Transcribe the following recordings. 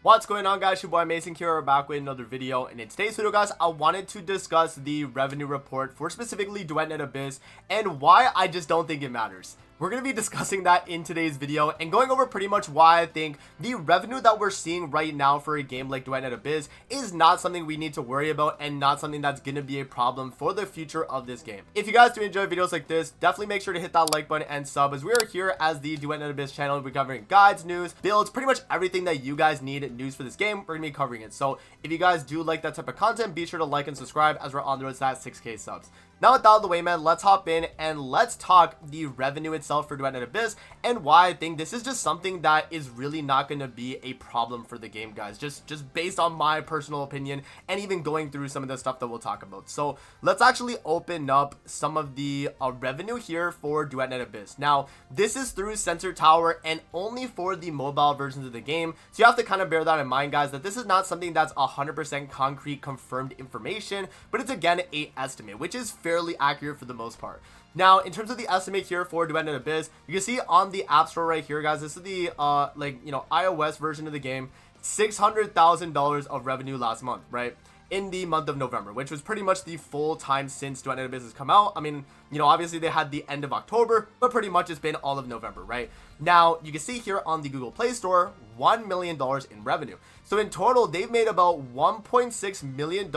What's going on, guys? Your boy Mason here. We're back with another video, and in today's video, guys, I wanted to discuss the revenue report for specifically Duet Night Abyss and why I just don't think it matters. We're going to be discussing that in today's video and going over pretty much why I think the revenue that we're seeing right now for a game like Duet Night Abyss is not something we need to worry about and not something that's going to be a problem for the future of this game. If you guys do enjoy videos like this, definitely make sure to hit that like button and sub, as we are here as the Duet Night Abyss channel. We're covering guides, news, builds, pretty much everything that you guys need news for this game. We're going to be covering it. So if you guys do like that type of content, be sure to like and subscribe as we're on the road to that 6K subs. Now with that out of the way, man, let's hop in and let's talk the revenue itself for Duet Night Abyss and why I think this is just something that is really not going to be a problem for the game, guys. Just based on my personal opinion and even going through some of the stuff that we'll talk about. So let's actually open up some of the revenue here for Duet Night Abyss. Now, this is through Sensor Tower and only for the mobile versions of the game. So you have to kind of bear that in mind, guys, that this is not something that's 100% concrete confirmed information, but it's again a estimate, which is fairly accurate for the most part. Now, in terms of the estimate here for Duet Night Abyss, you can see on the App Store right here, guys, this is the iOS version of the game. $600,000 of revenue last month, right? In the month of November, which was pretty much the full time since Duet Night Abyss has come out. I mean, obviously they had the end of October, but pretty much it's been all of November, right? Now, you can see here on the Google Play Store, $1 million in revenue. So in total, they've made about $1.6 million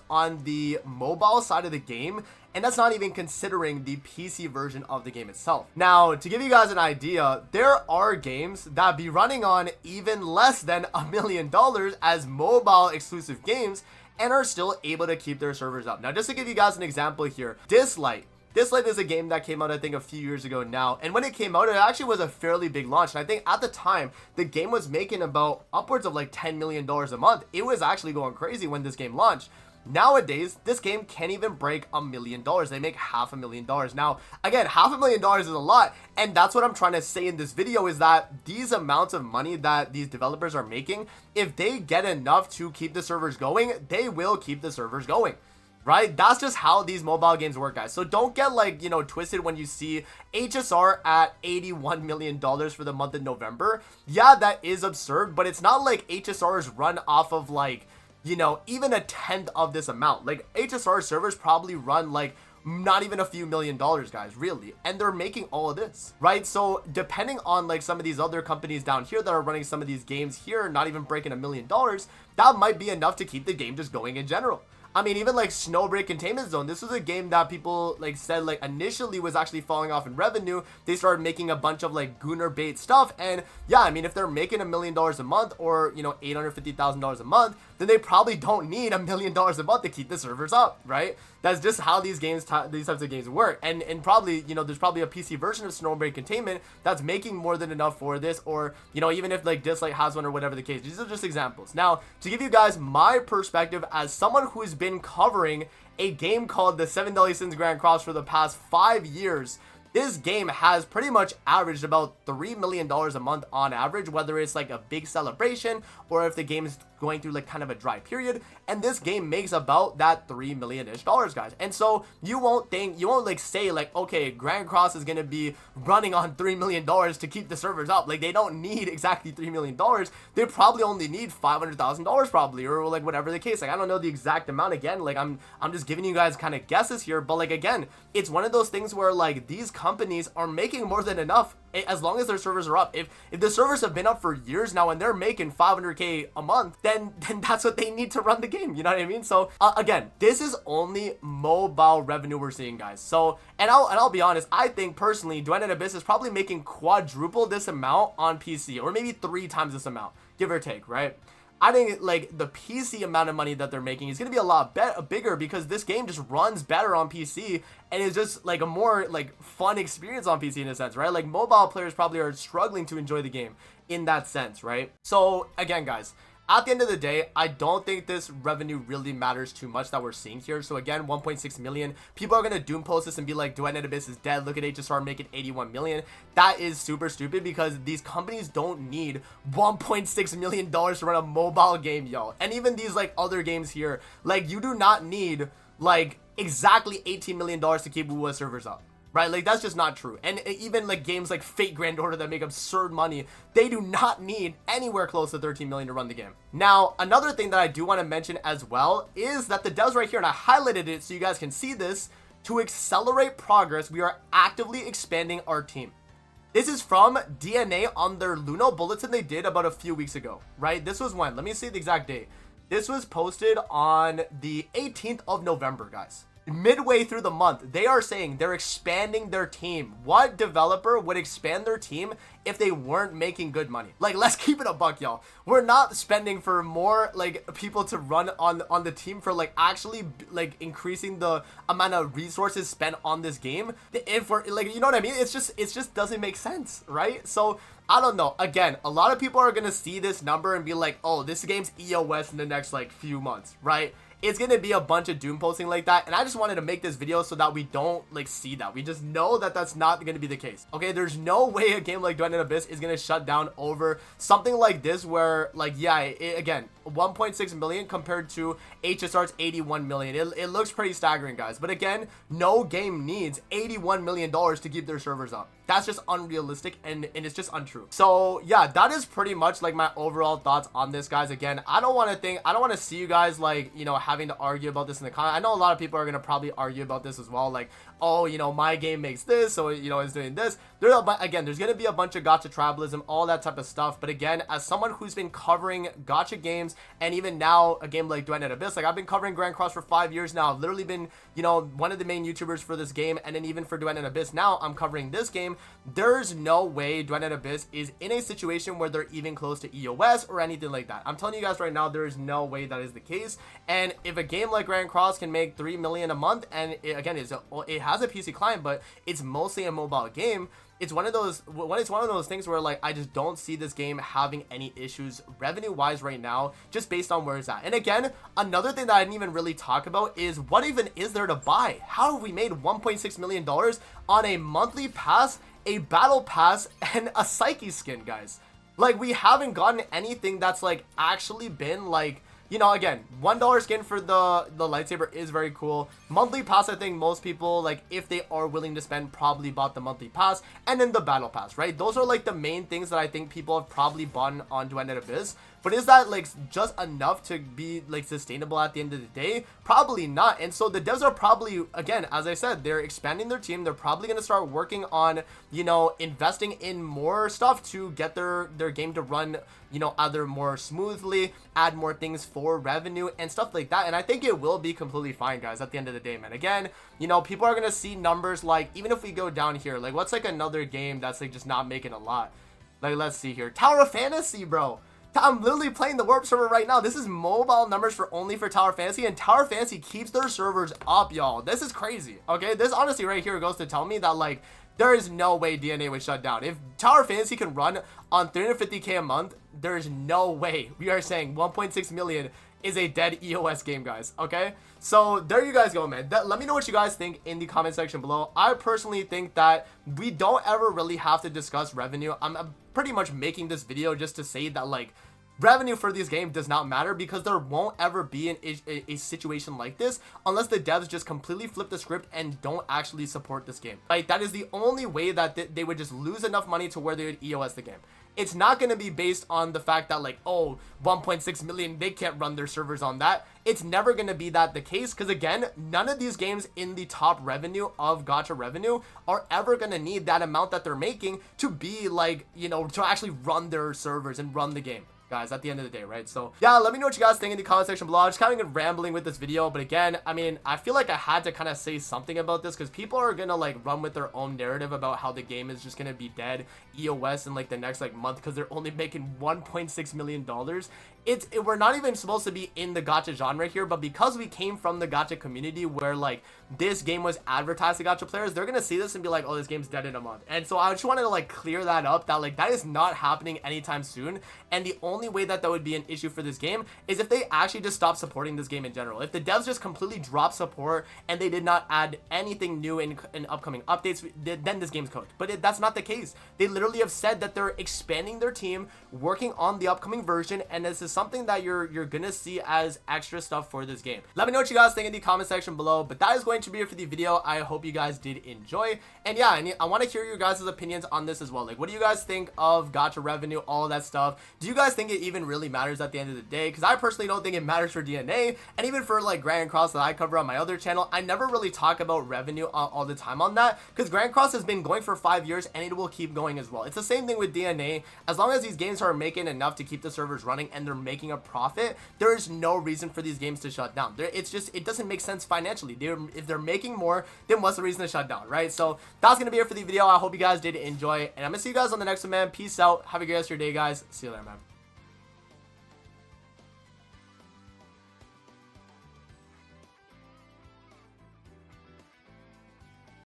on the mobile side of the game, and that's not even considering the PC version of the game itself. Now, to give you guys an idea, there are games that be running on even less than $1 million as mobile exclusive games and are still able to keep their servers up. Now, just to give you guys an example here, Duet is a game that came out, I think, a few years ago now. And when it came out, it actually was a fairly big launch. And I think at the time, the game was making about upwards of like $10 million a month. It was actually going crazy when this game launched. Nowadays, this game can't even break $1 million. They make $500,000. Now, again, $500,000 is a lot. And that's what I'm trying to say in this video, is that these amounts of money that these developers are making, if they get enough to keep the servers going, they will keep the servers going. Right? That's just how these mobile games work, guys. So don't get twisted when you see HSR at $81 million for the month of November. Yeah, that is absurd, but it's not like HSR is run off of even a tenth of this amount. Like HSR servers probably run not even a few $1 million, guys, really, and they're making all of this, right? So depending on some of these other companies down here that are running some of these games here, not even breaking $1 million, that might be enough to keep the game just going in general. I mean, even Snowbreak Containment Zone, this was a game that people said initially was actually falling off in revenue. They started making a bunch of Gooner bait stuff, and yeah, I mean, if they're making $1 million a month or $850,000 a month, then they probably don't need $1 million a month to keep the servers up, right? That's just how these types of games work. And probably, there's probably a PC version of Snowbreak Containment that's making more than enough for this, or even if Dislight has one or whatever the case. These are just examples. Now, to give you guys my perspective as someone who's been covering a game called the 7 Deadly Sins Grand Cross for the past 5 years, this game has pretty much averaged about $3 million a month on average, whether it's a big celebration or if the game is going through kind of a dry period. And this game makes about that $3 million-ish, guys. And so you won't say okay, Grand Cross is going to be running on $3 million to keep the servers up. They don't need exactly $3 million. They probably only need $500,000 probably, or whatever the case. I don't know the exact amount. Again, I'm just giving you guys kind of guesses here, but again, it's one of those things where these companies are making more than enough as long as their servers are up. If the servers have been up for years now and they're making $500K a month, then that's what they need to run the game. You know what I mean? So again, this is only mobile revenue we're seeing, guys. So and I'll be honest, I think personally Duet Night Abyss is probably making quadruple this amount on PC, or maybe 3 times this amount, give or take, right? I think the PC amount of money that they're making is going to be a lot bigger, because this game just runs better on PC and is just a more fun experience on PC in a sense, right? Mobile players probably are struggling to enjoy the game in that sense, right? So again, guys, at the end of the day, I don't think this revenue really matters too much that we're seeing here. So again, 1.6 million. People are going to doom post this and be like, Duet Night Abyss is dead. Look at HSR making 81 million. That is super stupid, because these companies don't need $1.6 million to run a mobile game, yo. And even these other games here, you do not need exactly $18 million to keep WoW servers up. right? Like, that's just not true. And even like games like Fate Grand Order that make absurd money, they do not need anywhere close to 13 million to run the game. Now, another thing that I do want to mention as well is that the devs right here, and I highlighted it so you guys can see this, to accelerate progress, we are actively expanding our team. This is from DNA on their Luno bulletin they did about a few weeks ago, right? This was when? Let me see the exact date. This was posted on the 18th of November, guys. Midway through the month, they are saying they're expanding their team. What developer would expand their team if they weren't making good money? Like, let's keep it a buck, y'all. We're not spending for more like people to run on the team for like actually like increasing the amount of resources spent on this game. If we're like, you know what I mean? It just doesn't make sense, right? So I don't know. Again, a lot of people are gonna see this number and be like, oh, this game's EOS in the next like few months, right? It's gonna be a bunch of doom posting like that, and I just wanted to make this video so that we don't like see that. We just know that that's not gonna be the case. Okay, there's no way a game like Duet Night Abyss is gonna shut down over something like this, where like, yeah, again, 1.6 million compared to HSR's 81 million. It looks pretty staggering, guys. But again, no game needs $81 million to keep their servers up. That's just unrealistic, and it's just untrue. So yeah, that is pretty much like my overall thoughts on this, guys. Again, I don't want to see you guys like, you know, having to argue about this in the comment. I know a lot of people are gonna probably argue about this as well, like, oh, you know, my game makes this, so you know, it's doing this. Again, there's gonna be a bunch of gacha tribalism, all that type of stuff. But again, as someone who's been covering gacha games, and even now a game like Duet Night Abyss, like I've been covering Grand Cross for 5 years now. I've literally been, you know, one of the main YouTubers for this game, and then even for Duet Night Abyss now, I'm covering this game. There's no way Duet Night Abyss is in a situation where they're even close to EOS or anything like that. I'm telling you guys right now, there is no way that is the case. And if a game like Grand Cross can make 3 million a month, and it has a PC client, but it's mostly a mobile game, it's one of those things where like I just don't see this game having any issues revenue wise right now, just based on where it's at. And again, another thing that I didn't even really talk about is what even is there to buy? How have we made $1.6 million on a monthly pass, a battle pass, and a psyche skin, guys? Like, we haven't gotten anything that's like actually been like, you know, again, $1 skin for the lightsaber is very cool. Monthly pass, I think most people, like, if they are willing to spend, probably bought the monthly pass, and then the battle pass, right? Those are like the main things that I think people have probably bought on Duet Night Abyss. But is that like just enough to be like sustainable at the end of the day? Probably not. And so the devs are probably, again, as I said, they're expanding their team. They're probably going to start working on, you know, investing in more stuff to get their game to run, you know, either more smoothly, add more things for revenue and stuff like that. And I think it will be completely fine, guys, at the end of the day, man. Again, you know, people are going to see numbers like, even if we go down here, like what's like another game that's like just not making a lot? Like, let's see here. Tower of Fantasy, bro. I'm literally playing the Warp server right now. This is mobile numbers only for Tower Fantasy, and Tower Fantasy keeps their servers up, y'all. This is crazy, okay? This honestly right here goes to tell me that, like, there is no way DNA would shut down. If Tower Fantasy can run on 350k a month, there is no way we are saying 1.6 million is a dead EOS game, guys, okay? So there you guys go, man. Let me know what you guys think in the comment section below. I personally think that we don't ever really have to discuss revenue. I'm pretty much making this video just to say that, like, revenue for these games does not matter, because there won't ever be a situation like this unless the devs just completely flip the script and don't actually support this game. Like, that is the only way that they would just lose enough money to where they would EOS the game. It's not going to be based on the fact that, like, oh, 1.6 million, they can't run their servers on that. It's never going to be that the case, because again, none of these games in the top revenue of gacha revenue are ever going to need that amount that they're making to be like, you know, to actually run their servers and run the game, guys, at the end of the day, right? So yeah, let me know what you guys think in the comment section below. I'm just kind of rambling with this video, but again, I mean, I feel like I had to kind of say something about this, because people are gonna like run with their own narrative about how the game is just gonna be dead EOS in like the next like month because they're only making $1.6 million. We're not even supposed to be in the gacha genre here, but because we came from the gacha community where like this game was advertised to gacha players, they're gonna see this and be like, oh, this game's dead in a month. And so I just wanted to like clear that up, that like that is not happening anytime soon. And the only way that would be an issue for this game is if they actually just stop supporting this game in general. If the devs just completely drop support and they did not add anything new in upcoming updates, then this game's cooked. But that's not the case. They literally have said that they're expanding their team, working on the upcoming version, and this is something that you're gonna see as extra stuff for this game. Let me know what you guys think in the comment section below, but that is going to be it for the video. I hope you guys did enjoy, and yeah, I want to hear your guys' opinions on this as well. Like, what do you guys think of gacha revenue, all of that stuff? Do you guys think it even really matters at the end of the day? Because I personally don't think it matters for DNA, and even for like Grand Cross that I cover on my other channel, I never really talk about revenue all the time on that, because Grand Cross has been going for 5 years and it will keep going as well. It's the same thing with DNA. As long as these games are making enough to keep the servers running and they're making a profit, there is no reason for these games to shut down. It's just, it doesn't make sense financially. If they're making more, then what's the reason to shut down, right? So that's gonna be it for the video. I hope you guys did enjoy, and I'm gonna see you guys on the next one, man. Peace out. Have a good rest of your day, guys. See you later, man.